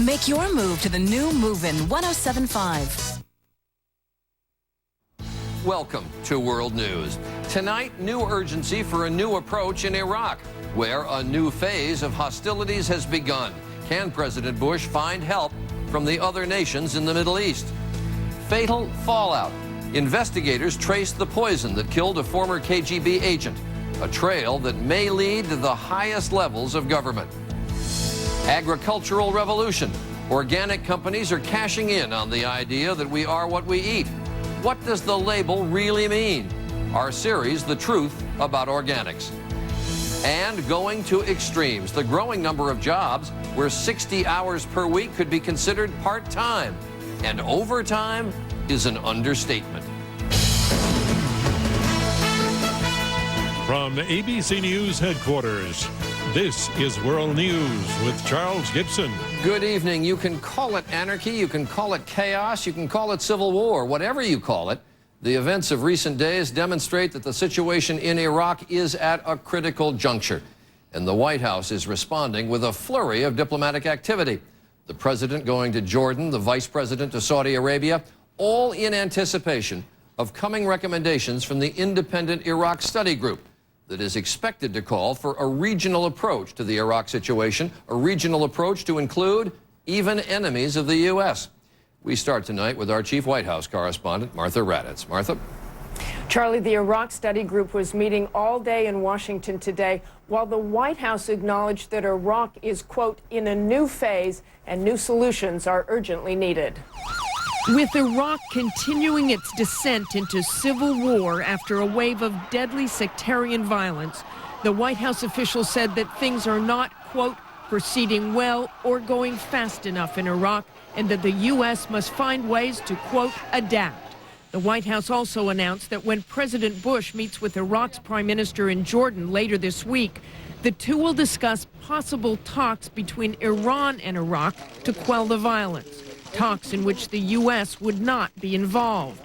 Make your move to the new Move-In 107.5. Welcome to World News. Tonight, new urgency for a new approach in Iraq, where a new phase of hostilities has begun. Can President Bush find help from the other nations in the Middle East? Fatal fallout. Investigators traced the poison that killed a former KGB agent, a trail that may lead to the highest levels of government. Agricultural revolution. Organic companies are cashing in on the idea that we are what we eat. What does the label really mean? Our series, The Truth About Organics. And going to extremes, the growing number of jobs where 60 hours per week could be considered part-time, and overtime is an understatement. From ABC News headquarters, this is World News with Charles Gibson. Good evening. You can call it anarchy, you can call it chaos, you can call it civil war, whatever you call it. The events of recent days demonstrate that the situation in Iraq is at a critical juncture, and the White House is responding with a flurry of diplomatic activity. The president going to Jordan, the vice president to Saudi Arabia, all in anticipation of coming recommendations from the independent Iraq study group that is expected to call for a regional approach to the Iraq situation, a regional approach to include even enemies of the U.S. We start tonight with our chief White House correspondent, Martha Raddatz. Martha? Charlie, the Iraq study group was meeting all day in Washington today, while the White House acknowledged that Iraq is, quote, in a new phase and new solutions are urgently needed. With Iraq continuing its descent into civil war after a wave of deadly sectarian violence, the White House official said that things are not, quote, proceeding well or going fast enough in Iraq, and that the U.S. must find ways to, quote, adapt. The White House also announced that when President Bush meets with Iraq's prime minister in Jordan later this week, the two will discuss possible talks between Iran and Iraq to quell the violence. Talks in which the U.S. would not be involved.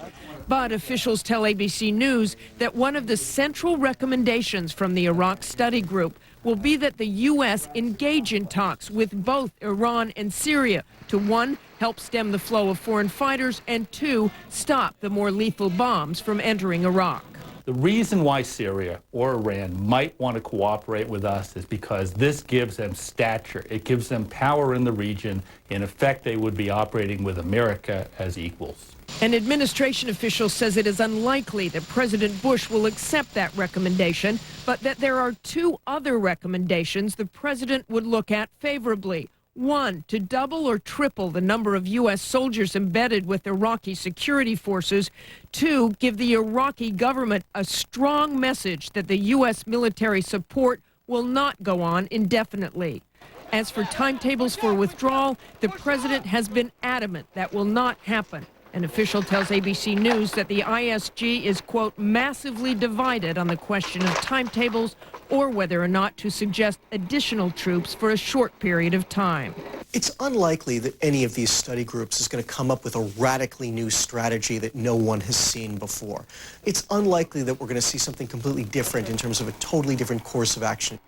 But officials tell ABC News that one of the central recommendations from the Iraq study group will be that the U.S. engage in talks with both Iran and Syria to, one, help stem the flow of foreign fighters, and two, stop the more lethal bombs from entering Iraq. The reason why Syria or Iran might want to cooperate with us is because this gives them stature. It gives them power in the region. In effect, they would be operating with America as equals. An administration official says it is unlikely that President Bush will accept that recommendation, but that there are two other recommendations the president would look at favorably. One, to double or triple the number of U.S. soldiers embedded with Iraqi security forces. Two, give the Iraqi government a strong message that the U.S. military support will not go on indefinitely. As for timetables for withdrawal, the president has been adamant that will not happen. An official tells ABC News that the ISG is, quote, massively divided on the question of timetables or whether or not to suggest additional troops for a short period of time. It's unlikely that any of these study groups is going to come up with a radically new strategy that no one has seen before. It's unlikely that we're going to see something completely different in terms of a totally different course of action.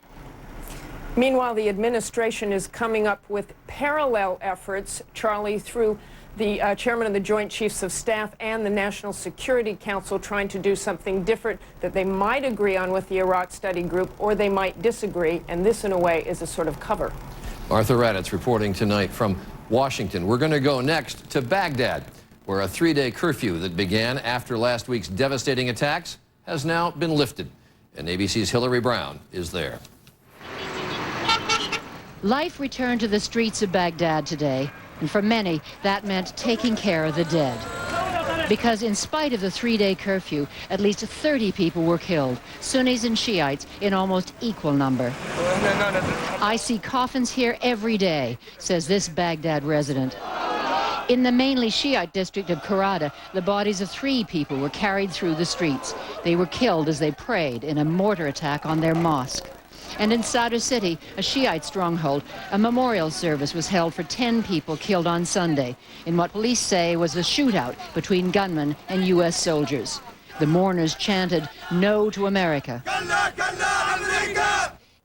Meanwhile, the administration is coming up with parallel efforts, Charlie, through the chairman of the Joint Chiefs of Staff and the National Security Council trying to do something different that they might agree on with the Iraq study group, or they might disagree, and this, in a way, is a sort of cover. Martha Raddatz reporting tonight from Washington. We're going to go next to Baghdad, where a three-day curfew that began after last week's devastating attacks has now been lifted. And ABC's Hillary Brown is there. Life returned to the streets of Baghdad today. And for many, that meant taking care of the dead. Because in spite of the three-day curfew, at least 30 people were killed, Sunnis and Shiites in almost equal number. I see coffins here every day, says this Baghdad resident. In the mainly Shiite district of Karada, the bodies of 3 people were carried through the streets. They were killed as they prayed in a mortar attack on their mosque. And in Sadr City, a Shiite stronghold, a memorial service was held for 10 people killed on Sunday in what police say was a shootout between gunmen and U.S. soldiers. The mourners chanted, "No to America."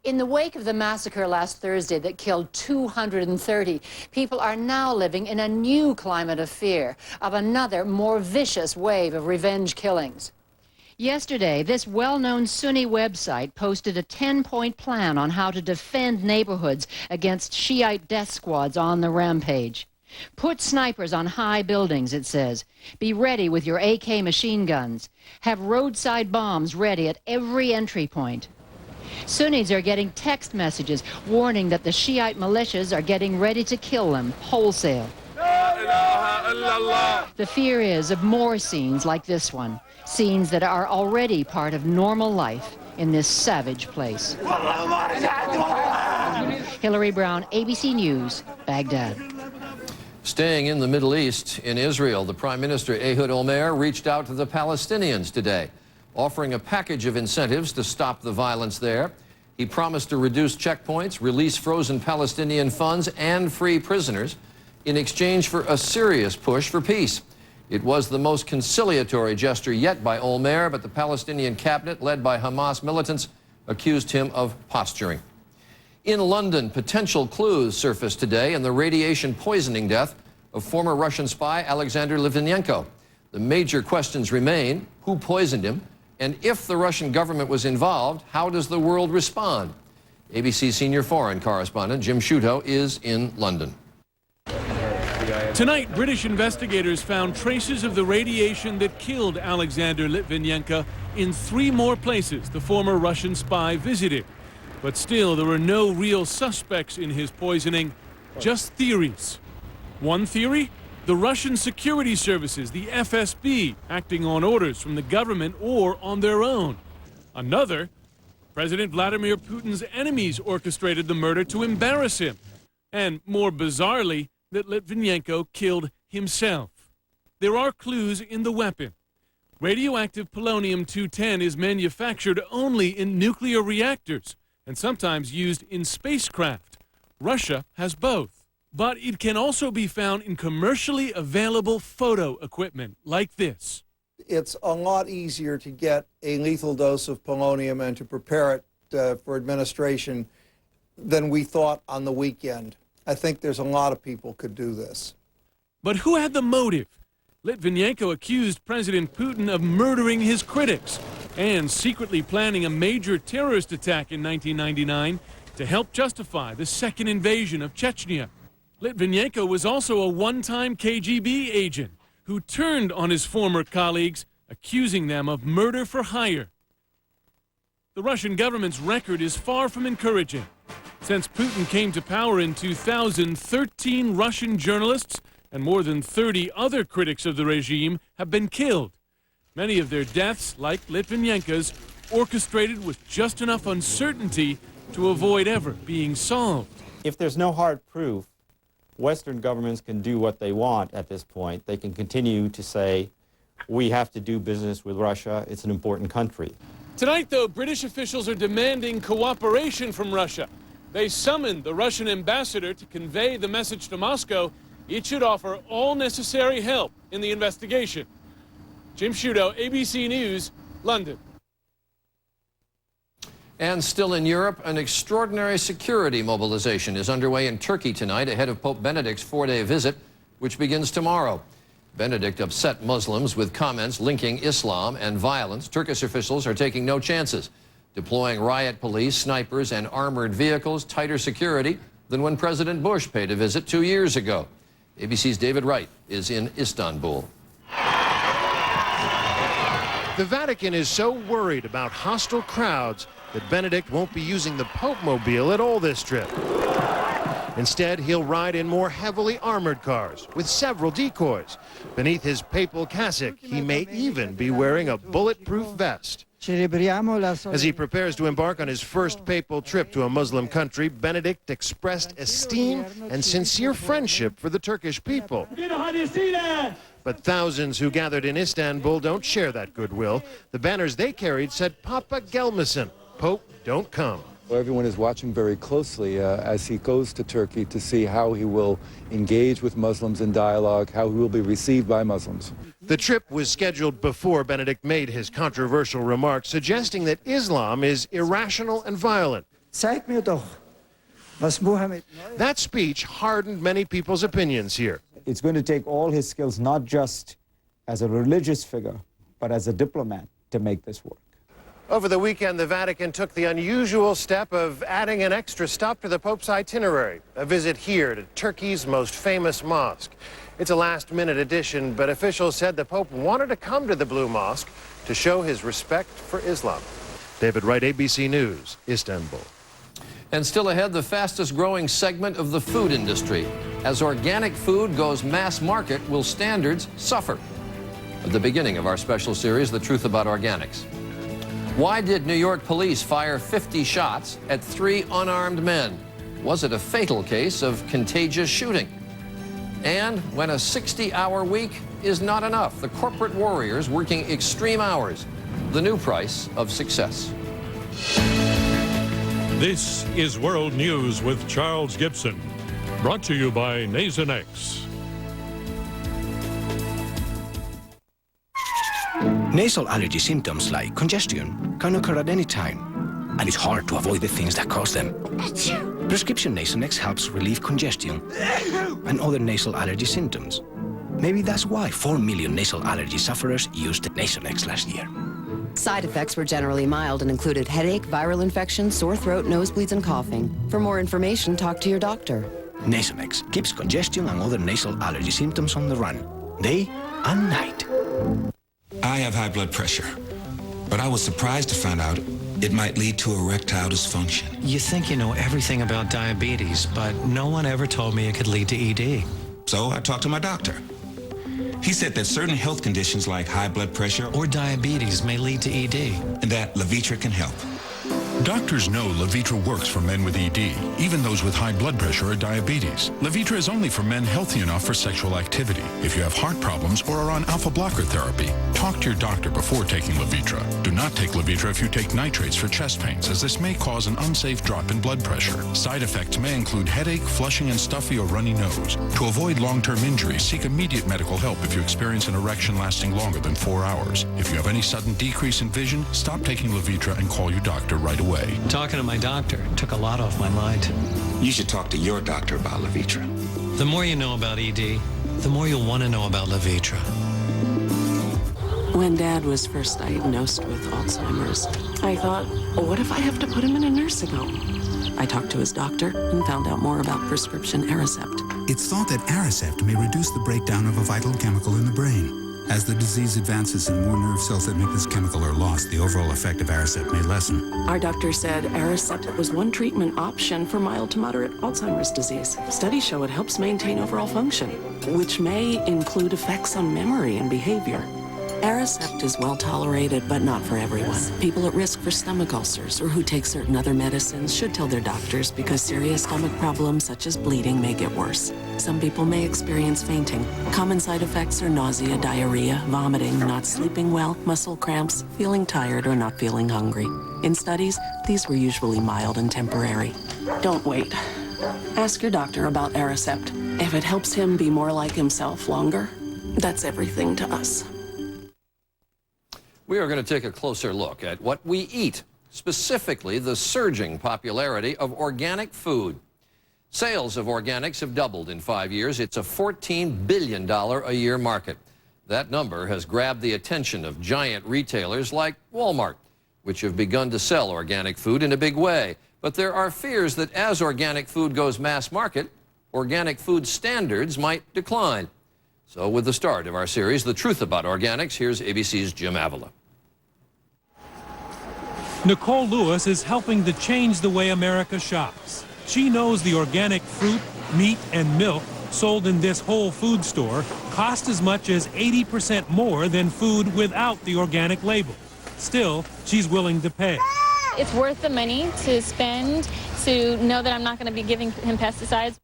In the wake of the massacre last Thursday that killed 230, people are now living in a new climate of fear of another, more vicious wave of revenge killings. Yesterday, this well-known Sunni website posted a 10-point plan on how to defend neighborhoods against Shiite death squads on the rampage. Put snipers on high buildings, it says. Be ready with your AK machine guns. Have roadside bombs ready at every entry point. Sunnis are getting text messages warning that the Shiite militias are getting ready to kill them wholesale. The fear is of more scenes like this one, scenes that are already part of normal life in this savage place. Hillary Brown, ABC News, Baghdad. Staying in the Middle East, in Israel, the Prime Minister Ehud Olmert reached out to the Palestinians today, offering a package of incentives to stop the violence there. He promised to reduce checkpoints, release frozen Palestinian funds, and free prisoners in exchange for a serious push for peace. It was the most conciliatory gesture yet by Olmert, but the Palestinian cabinet, led by Hamas militants, accused him of posturing. In London, potential clues surfaced today in the radiation poisoning death of former Russian spy Alexander Litvinenko. The major questions remain: who poisoned him? And if the Russian government was involved, how does the world respond? ABC senior foreign correspondent Jim Sciutto is in London. Tonight, British investigators found traces of the radiation that killed Alexander Litvinenko in 3 more places the former Russian spy visited. But still, there were no real suspects in his poisoning, just theories. One theory? The Russian security services, the FSB, acting on orders from the government or on their own. Another, President Vladimir Putin's enemies orchestrated the murder to embarrass him. And more bizarrely, that Litvinenko killed himself. There are clues in the weapon. Radioactive polonium-210 is manufactured only in nuclear reactors and sometimes used in spacecraft. Russia has both. But it can also be found in commercially available photo equipment like this. It's a lot easier to get a lethal dose of polonium and to prepare it for administration than we thought on the weekend. I think there's a lot of people could do this. But who had the motive? Litvinenko accused President Putin of murdering his critics and secretly planning a major terrorist attack in 1999 to help justify the second invasion of Chechnya. Litvinenko was also a one-time KGB agent who turned on his former colleagues, accusing them of murder for hire. The Russian government's record is far from encouraging. Since Putin came to power in 2000, 13 Russian journalists and more than 30 other critics of the regime have been killed. Many of their deaths, like Litvinenko's, orchestrated with just enough uncertainty to avoid ever being solved. If there's no hard proof, Western governments can do what they want at this point. They can continue to say, we have to do business with Russia. It's an important country. Tonight, though, British officials are demanding cooperation from Russia. They summoned the Russian ambassador to convey the message to Moscow. It should offer all necessary help in the investigation. Jim Sciutto, ABC News, London. And still in Europe, an extraordinary security mobilization is underway in Turkey tonight ahead of Pope Benedict's 4-day visit, which begins tomorrow. Benedict upset Muslims with comments linking Islam and violence. Turkish officials are taking no chances, deploying riot police, snipers, and armored vehicles, tighter security than when President Bush paid a visit 2 years ago. ABC's David Wright is in Istanbul. The Vatican is so worried about hostile crowds that Benedict won't be using the Pope mobile at all this trip. Instead, he'll ride in more heavily armored cars with several decoys. Beneath his papal cassock, he may even be wearing a bulletproof vest. As he prepares to embark on his first papal trip to a Muslim country, Benedict expressed esteem and sincere friendship for the Turkish people. But thousands who gathered in Istanbul don't share that goodwill. The banners they carried said, Papa Gelmesin, Pope, don't come. Everyone is watching very closely as he goes to Turkey to see how he will engage with Muslims in dialogue, how he will be received by Muslims. The trip was scheduled before Benedict made his controversial remarks, suggesting that Islam is irrational and violent. Zeig mir doch, was Mohammed. That speech hardened many people's opinions here. It's going to take all his skills, not just as a religious figure, but as a diplomat, to make this work. Over the weekend, the Vatican took the unusual step of adding an extra stop to the Pope's itinerary, a visit here to Turkey's most famous mosque. It's a last-minute addition, but officials said the Pope wanted to come to the Blue Mosque to show his respect for Islam. David Wright, ABC News, Istanbul. And still ahead, the fastest-growing segment of the food industry. As organic food goes mass market, will standards suffer? At the beginning of our special series, The Truth About Organics. Why did New York police fire 50 shots at 3 unarmed men? Was it a fatal case of contagious shooting? And when a 60-hour week is not enough, the corporate warriors working extreme hours, the new price of success. This is World News with Charles Gibson, brought to you by Nasonex. Nasal allergy symptoms like congestion can occur at any time, and it's hard to avoid the things that cause them. Prescription Nasonex helps relieve congestion and other nasal allergy symptoms. Maybe that's why 4 million nasal allergy sufferers used Nasonex last year. Side effects were generally mild and included headache, viral infection, sore throat, nosebleeds, and coughing. For more information, talk to your doctor. Nasonex keeps congestion and other nasal allergy symptoms on the run, day and night. I have high blood pressure, but I was surprised to find out it might lead to erectile dysfunction. You think you know everything about diabetes, but no one ever told me it could lead to ED. So I talked to my doctor. He said that certain health conditions like high blood pressure or diabetes may lead to ED, and that Levitra can help. Doctors know Levitra works for men with ED, even those with high blood pressure or diabetes. Levitra is only for men healthy enough for sexual activity. If you have heart problems or are on alpha blocker therapy, talk to your doctor before taking Levitra. Do not take Levitra if you take nitrates for chest pains, as this may cause an unsafe drop in blood pressure. Side effects may include headache, flushing and stuffy or runny nose. To avoid long-term injury, seek immediate medical help if you experience an erection lasting longer than 4 hours. If you have any sudden decrease in vision, stop taking Levitra and call your doctor right away. Talking to my doctor took a lot off my mind. You should talk to your doctor about Levitra. The more you know about ED, the more you'll want to know about Levitra. When Dad was first diagnosed with Alzheimer's, I thought, what if I have to put him in a nursing home? I talked to his doctor and found out more about prescription Aricept. It's thought that Aricept may reduce the breakdown of a vital chemical in the brain. As the disease advances and more nerve cells that make this chemical are lost, the overall effect of Aricept may lessen. Our doctor said Aricept was one treatment option for mild to moderate Alzheimer's disease. Studies show it helps maintain overall function, which may include effects on memory and behavior. Aricept is well tolerated, but not for everyone. People at risk for stomach ulcers or who take certain other medicines should tell their doctors because serious stomach problems such as bleeding may get worse. Some people may experience fainting. Common side effects are nausea, diarrhea, vomiting, not sleeping well, muscle cramps, feeling tired, or not feeling hungry. In studies, these were usually mild and temporary. Don't wait. Ask your doctor about Aricept. If it helps him be more like himself longer, that's everything to us. We are going to take a closer look at what we eat, specifically the surging popularity of organic food. Sales of organics have doubled in 5 years. It's a $14 billion a year market. That number has grabbed the attention of giant retailers like Walmart, which have begun to sell organic food in a big way. But there are fears that as organic food goes mass market, organic food standards might decline. So with the start of our series, The Truth About Organics, here's ABC's Jim Avila. Nicole Lewis is helping to change the way America shops. She knows the organic fruit, meat, and milk sold in this Whole Food store cost as much as 80% more than food without the organic label. Still, she's willing to pay. It's worth the money to spend to know that I'm not going to be giving him pesticides.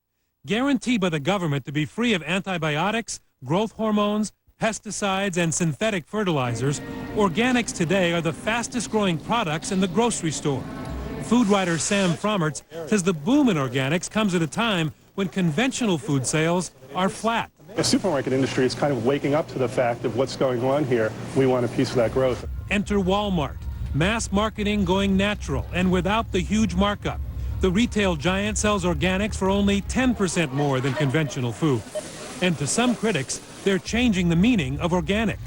Guaranteed by the government to be free of antibiotics, growth hormones, pesticides, and synthetic fertilizers, organics today are the fastest growing products in the grocery store. Food writer Sam Frommertz says the boom in organics comes at a time when conventional food sales are flat. The supermarket industry is kind of waking up to the fact of what's going on here. We want a piece of that growth. Enter Walmart. Mass marketing going natural and without the huge markup. The retail giant sells organics for only 10% more than conventional food. And to some critics, they're changing the meaning of organic.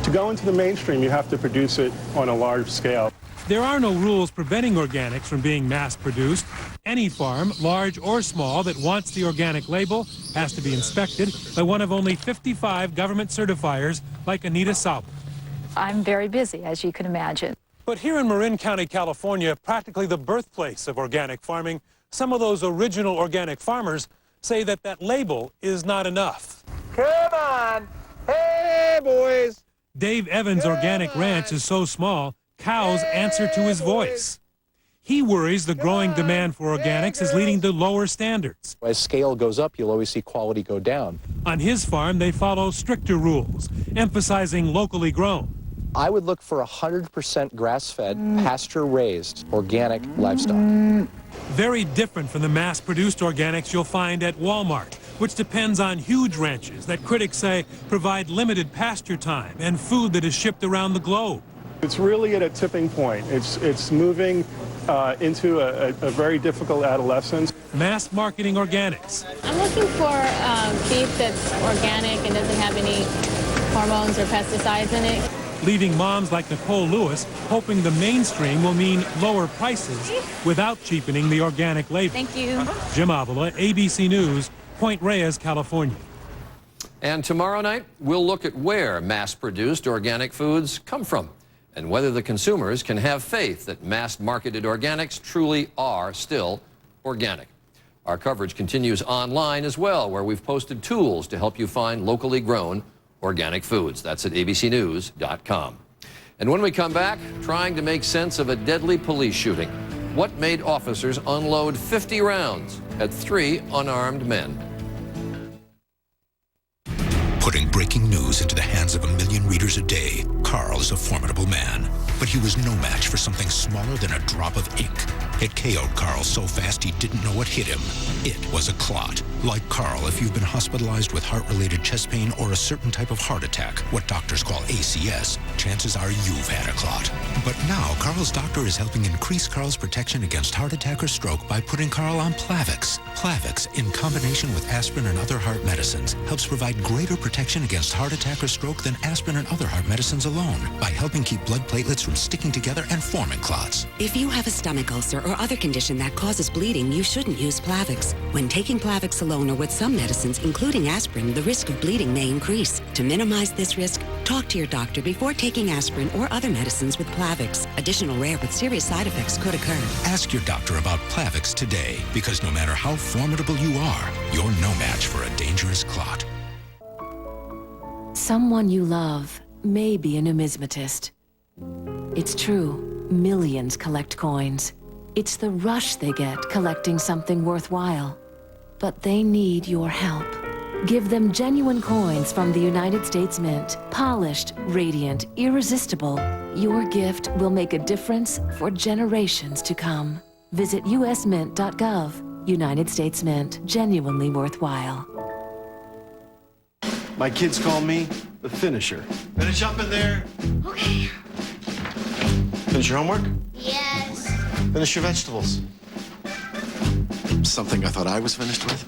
To go into the mainstream, you have to produce it on a large scale. There are no rules preventing organics from being mass-produced. Any farm, large or small, that wants the organic label has to be inspected by one of only 55 government certifiers like Anita Sauber. I'm very busy, as you can imagine. But here in Marin County, California, practically the birthplace of organic farming, some of those original organic farmers say that that label is not enough. Come on! Hey, boys! Dave Evans' organic ranch is so small, cows answer to his voice. He worries the growing demand for organics is leading to lower standards. As scale goes up, you'll always see quality go down. On his farm, they follow stricter rules, emphasizing locally grown. I would look for 100% grass-fed, pasture-raised, organic livestock. Very different from the mass-produced organics you'll find at Walmart, which depends on huge ranches that critics say provide limited pasture time and food that is shipped around the globe. It's really at a tipping point. It's moving into a very difficult adolescence. Mass marketing organics. I'm looking for beef that's organic and doesn't have any hormones or pesticides in it. Leaving moms like Nicole Lewis hoping the mainstream will mean lower prices without cheapening the organic label. Thank you. Jim Avila, ABC News, Point Reyes, California. And tomorrow night, we'll look at where mass-produced organic foods come from and whether the consumers can have faith that mass-marketed organics truly are still organic. Our coverage continues online as well, where we've posted tools to help you find locally grown organic foods. That's at abcnews.com. And when we come back, trying to make sense of a deadly police shooting. What made officers unload 50 rounds at 3 unarmed men? Putting breaking news into the hands of 1 million readers a day, Carl is a formidable man. But he was no match for something smaller than a drop of ink. It KO'd Carl so fast he didn't know what hit him. It was a clot. Like Carl, if you've been hospitalized with heart-related chest pain or a certain type of heart attack, what doctors call ACS, chances are you've had a clot. But now, Carl's doctor is helping increase Carl's protection against heart attack or stroke by putting Carl on Plavix. Plavix, in combination with aspirin and other heart medicines, helps provide greater protection against heart attack or stroke than aspirin and other heart medicines alone by helping keep blood platelets from sticking together and forming clots. If you have a stomach ulcer or other condition that causes bleeding, you shouldn't use Plavix. When taking Plavix alone or with some medicines, including aspirin, the risk of bleeding may increase. To minimize this risk, talk to your doctor before taking aspirin or other medicines with Plavix. Additional rare but serious side effects could occur. Ask your doctor about Plavix today, because no matter how formidable you are, you're no match for a dangerous clot. Someone you love may be a numismatist. It's true, millions collect coins. It's the rush they get collecting something worthwhile. But they need your help. Give them genuine coins from the United States Mint. Polished, radiant, irresistible. Your gift will make a difference for generations to come. Visit usmint.gov. United States Mint, genuinely worthwhile. My kids call me the finisher. Finish up in there. Okay. Finish your homework? Yes. Finish your vegetables. Something I thought I was finished with?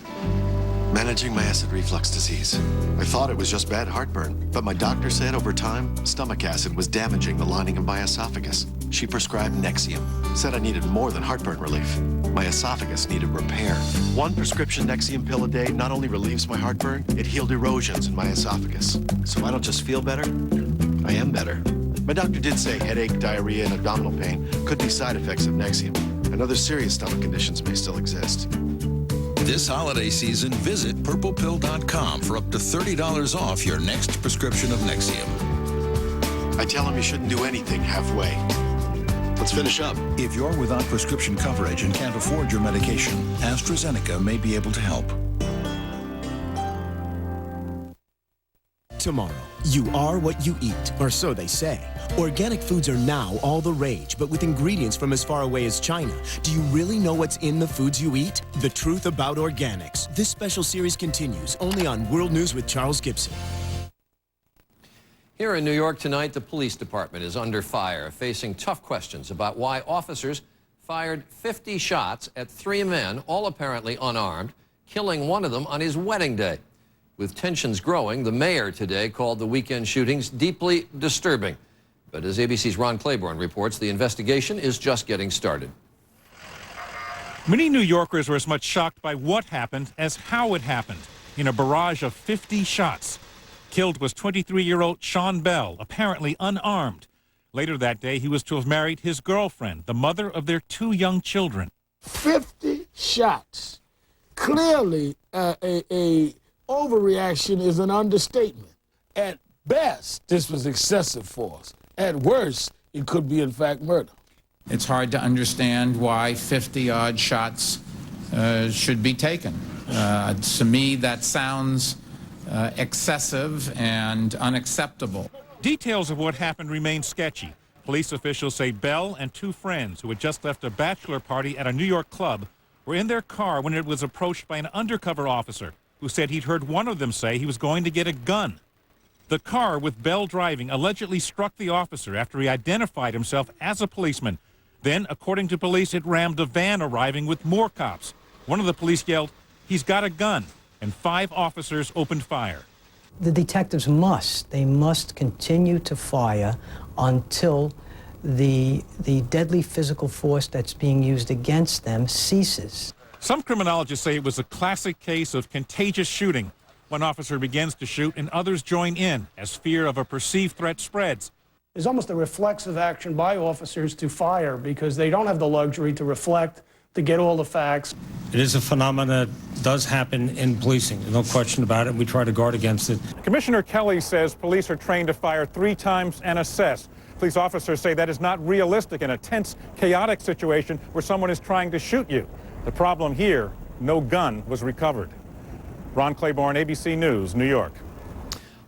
Managing my acid reflux disease. I thought it was just bad heartburn, but my doctor said over time, stomach acid was damaging the lining of my esophagus. She prescribed Nexium. Said I needed more than heartburn relief. My esophagus needed repair. One prescription Nexium pill a day not only relieves my heartburn, it healed erosions in my esophagus. So I don't just feel better, I am better. My doctor did say headache, diarrhea, and abdominal pain could be side effects of Nexium, and other serious stomach conditions may still exist. This holiday season, visit purplepill.com for up to $30 off your next prescription of Nexium. I tell him you shouldn't do anything halfway. Let's finish up. If you're without prescription coverage and can't afford your medication, AstraZeneca may be able to help. Tomorrow, you are what you eat, or so they say. Organic foods are now all the rage, but with ingredients from as far away as China. Do you really know what's in the foods you eat? The Truth About Organics. This special series continues only on World News with Charles Gibson. Here in New York tonight, the police department is under fire, facing tough questions about why officers fired 50 shots at 3 men, all apparently unarmed, killing one of them on his wedding day. With tensions growing, the mayor today called the weekend shootings deeply disturbing. But as ABC's Ron Claiborne reports, the investigation is just getting started. Many New Yorkers were as much shocked by what happened as how it happened, in a barrage of 50 shots. Killed was 23-year-old Sean Bell, apparently unarmed. Later that day, he was to have married his girlfriend, the mother of their 2 young children. 50 shots. Clearly, a overreaction is an understatement. At best, this was excessive force. At worst, it could be, in fact, murder. It's hard to understand why 50-odd shots should be taken. To me, that sounds excessive and unacceptable. Details of what happened remain sketchy. Police officials say Bell and 2 friends who had just left a bachelor party at a New York club were in their car when it was approached by an undercover officer who said he'd heard one of them say he was going to get a gun. The car with Bell driving allegedly struck the officer after he identified himself as a policeman. Then, according to police, it rammed a van arriving with more cops. One of the police yelled, "He's got a gun," and 5 officers opened fire. The detectives must continue to fire until the deadly physical force that's being used against them ceases. Some criminologists say it was a classic case of contagious shooting. One officer begins to shoot and others join in as fear of a perceived threat spreads. There's almost a reflexive action by officers to fire because they don't have the luxury to reflect, to get all the facts. It is a phenomenon that does happen in policing. There's no question about it. We try to guard against it. Commissioner Kelly says police are trained to fire 3 times and assess. Police officers say that is not realistic in a tense, chaotic situation where someone is trying to shoot you. The problem here, no gun was recovered. Ron Claiborne, ABC News, New York.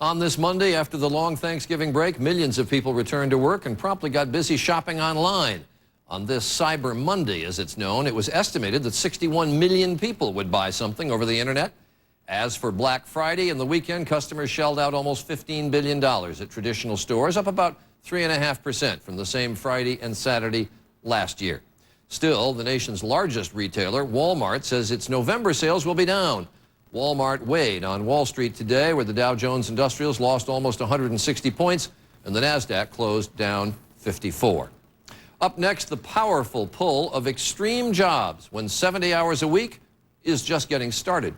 On this Monday, after the long Thanksgiving break, millions of people returned to work and promptly got busy shopping online. On this Cyber Monday, as it's known, it was estimated that 61 million people would buy something over the internet. As for Black Friday and the weekend, customers shelled out almost $15 billion at traditional stores, up about 3.5% from the same Friday and Saturday last year. Still, the nation's largest retailer, Walmart, says its November sales will be down. Walmart weighed on Wall Street today, where the Dow Jones Industrials lost almost 160 points and the NASDAQ closed down 54. Up next, the powerful pull of extreme jobs when 70 hours a week is just getting started.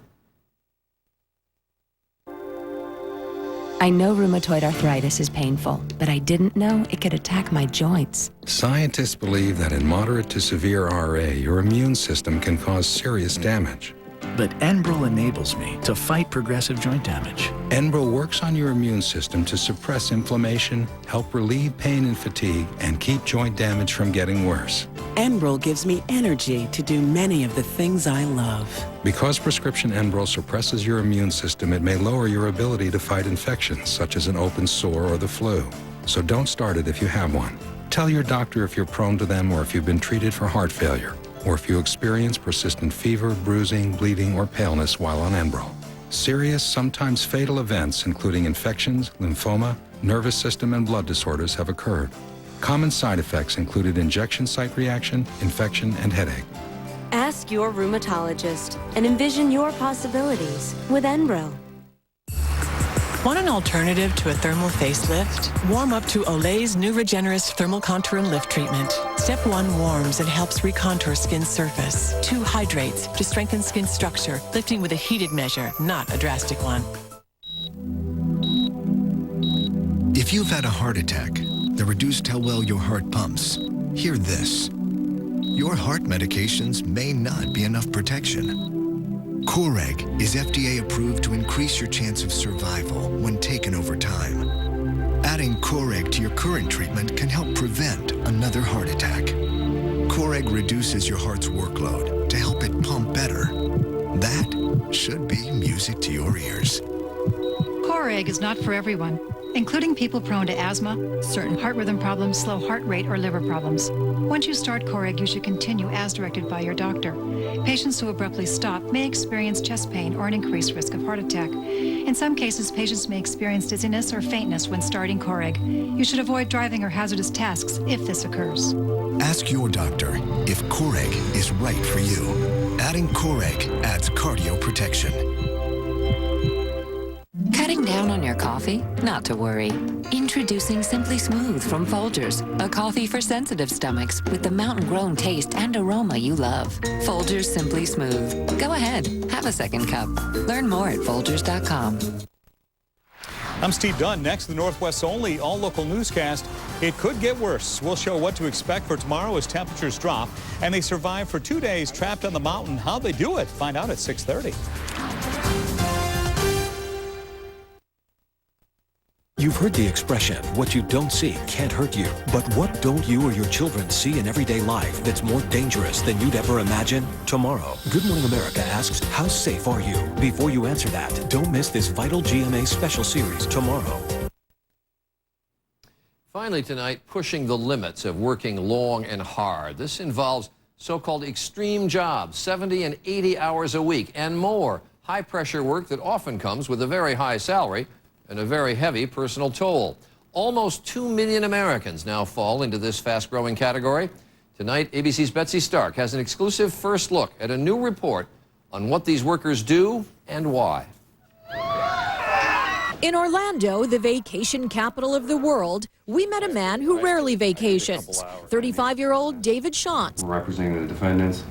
I know rheumatoid arthritis is painful, but I didn't know it could attack my joints. Scientists believe that in moderate to severe RA, your immune system can cause serious damage. But Enbrel enables me to fight progressive joint damage. Enbrel works on your immune system to suppress inflammation, help relieve pain and fatigue, and keep joint damage from getting worse. Enbrel gives me energy to do many of the things I love. Because prescription Enbrel suppresses your immune system, it may lower your ability to fight infections, such as an open sore or the flu. So don't start it if you have one. Tell your doctor if you're prone to them or if you've been treated for heart failure, or if you experience persistent fever, bruising, bleeding, or paleness while on Enbrel. Serious, sometimes fatal events, including infections, lymphoma, nervous system, and blood disorders have occurred. Common side effects included injection site reaction, infection, and headache. Ask your rheumatologist and envision your possibilities with Enbrel. Want an alternative to a thermal facelift? Warm up to Olay's new Regenerist Thermal Contour and Lift Treatment. Step 1 warms and helps recontour skin surface. 2 hydrates to strengthen skin structure, lifting with a heated measure, not a drastic one. If you've had a heart attack that reduced how well your heart pumps, hear this. Your heart medications may not be enough protection. Coreg is FDA approved to increase your chance of survival when taken over time. Adding Coreg to your current treatment can help prevent another heart attack. Coreg reduces your heart's workload to help it pump better. That should be music to your ears. Coreg is not for everyone. including people prone to asthma, certain heart rhythm problems, slow heart rate, or liver problems. Once you start Coreg, you should continue as directed by your doctor. Patients who abruptly stop may experience chest pain or an increased risk of heart attack. In some cases, patients may experience dizziness or faintness when starting Coreg. You should avoid driving or hazardous tasks if this occurs. Ask your doctor if Coreg is right for you. Adding Coreg adds cardio protection. Cutting down on your coffee? Not to worry. Introducing Simply Smooth from Folgers, a coffee for sensitive stomachs with the mountain-grown taste and aroma you love. Folgers Simply Smooth. Go ahead, have a second cup. Learn more at Folgers.com. I'm Steve Dunn. Next, the Northwest's only all-local newscast. It could get worse. We'll show what to expect for tomorrow as temperatures drop, and they survive for 2 days trapped on the mountain. How they do it? Find out at 6:30. You've heard the expression, what you don't see can't hurt you. But what don't you or your children see in everyday life that's more dangerous than you'd ever imagine? Tomorrow, Good Morning America asks, how safe are you? Before you answer that, don't miss this vital GMA special series tomorrow. Finally tonight, pushing the limits of working long and hard. This involves so-called extreme jobs, 70 and 80 hours a week and more. High-pressure work that often comes with a very high salary and a very heavy personal toll. Almost 2 million Americans now fall into this fast-growing category. Tonight, ABC's Betsy Stark has an exclusive first look at a new report on what these workers do and why. In Orlando, the vacation capital of the world, we met a man who rarely vacations. 35-year-old David Shantz, representing the defendants.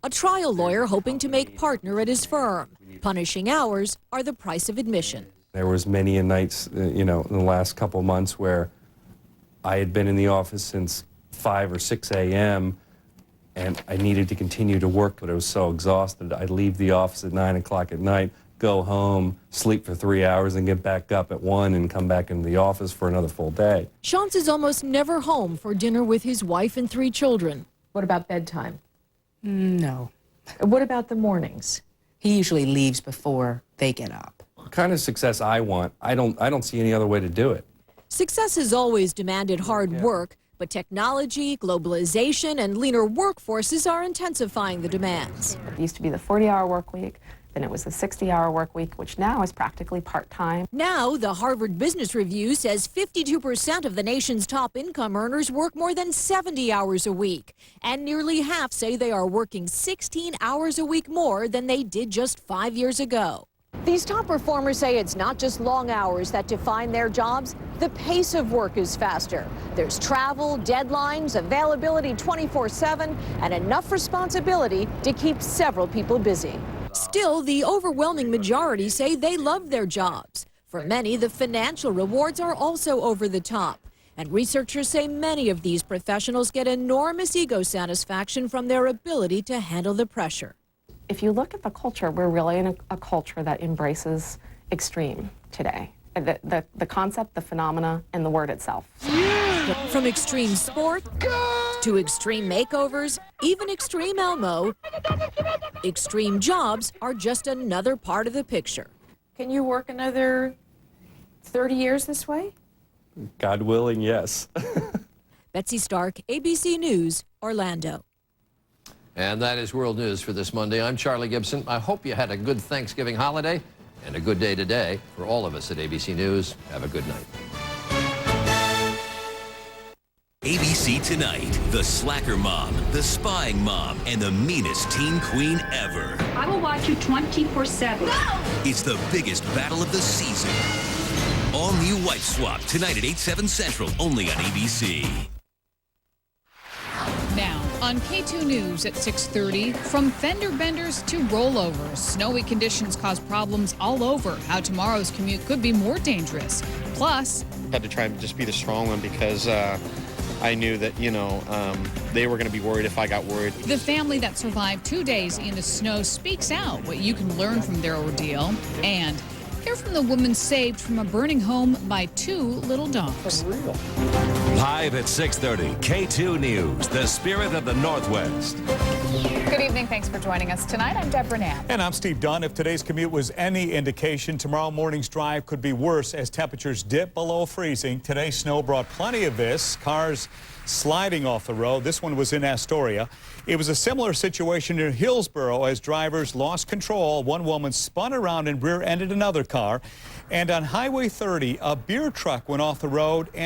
A trial lawyer hoping to make partner at his firm. Punishing hours are the price of admission. There was many nights, in the last couple of months where I had been in the office since 5 or 6 a.m. and I needed to continue to work, but I was so exhausted. I'd leave the office at 9 o'clock at night, go home, sleep for 3 hours, and get back up at 1 and come back into the office for another full day. Shantz is almost never home for dinner with his wife and 3 children. What about bedtime? No. What about the mornings? He usually leaves before they get up. The kind of success I want, I don't see any other way to do it. Success has always demanded hard work, but technology, globalization, and leaner workforces are intensifying the demands. It used to be the 40-hour work week, then it was the 60-hour work week, which now is practically part-time. Now, the Harvard Business Review says 52% of the nation's top income earners work more than 70 hours a week, and nearly half say they are working 16 hours a week more than they did just 5 years ago. These top performers say it's not just long hours that define their jobs. The pace of work is faster. There's travel, deadlines, availability 24/7, and enough responsibility to keep several people busy. Still, the overwhelming majority say they love their jobs. For many, the financial rewards are also over the top. And researchers say many of these professionals get enormous ego satisfaction from their ability to handle the pressure. If you look at the culture, we're really in a culture that embraces extreme today. The concept, the phenomena, and the word itself. From extreme sport to extreme makeovers, even extreme Elmo, extreme jobs are just another part of the picture. Can you work another 30 years this way? God willing, yes. Betsy Stark, ABC News, Orlando. And that is World News for this Monday. I'm Charlie Gibson. I hope you had a good Thanksgiving holiday and a good day today. For all of us at ABC News, have a good night. ABC Tonight, the slacker mom, the spying mom, and the meanest teen queen ever. I will watch you 24/7. No! It's the biggest battle of the season. All new Wife Swap, tonight at 8/7 Central, only on ABC. Now, on K2 News at 6:30, from fender benders to rollovers, snowy conditions cause problems all over. How tomorrow's commute could be more dangerous. Plus, had to try and just be the strong one because I knew that, they were going to be worried if I got worried. the family that survived 2 days in the snow speaks out what you can learn from their ordeal. And hear from the woman saved from a burning home by 2 little dogs. Live at 6:30, K2 News, the spirit of the Northwest. Good evening. Thanks for joining us tonight. I'm Deborah Knapp. And I'm Steve Dunn. If today's commute was any indication, tomorrow morning's drive could be worse as temperatures dip below freezing. Today's snow brought plenty of this. Cars sliding off the road. This one was in Astoria. It was a similar situation in Hillsborough as drivers lost control. One woman spun around and rear-ended another car. And on Highway 30, a beer truck went off the road and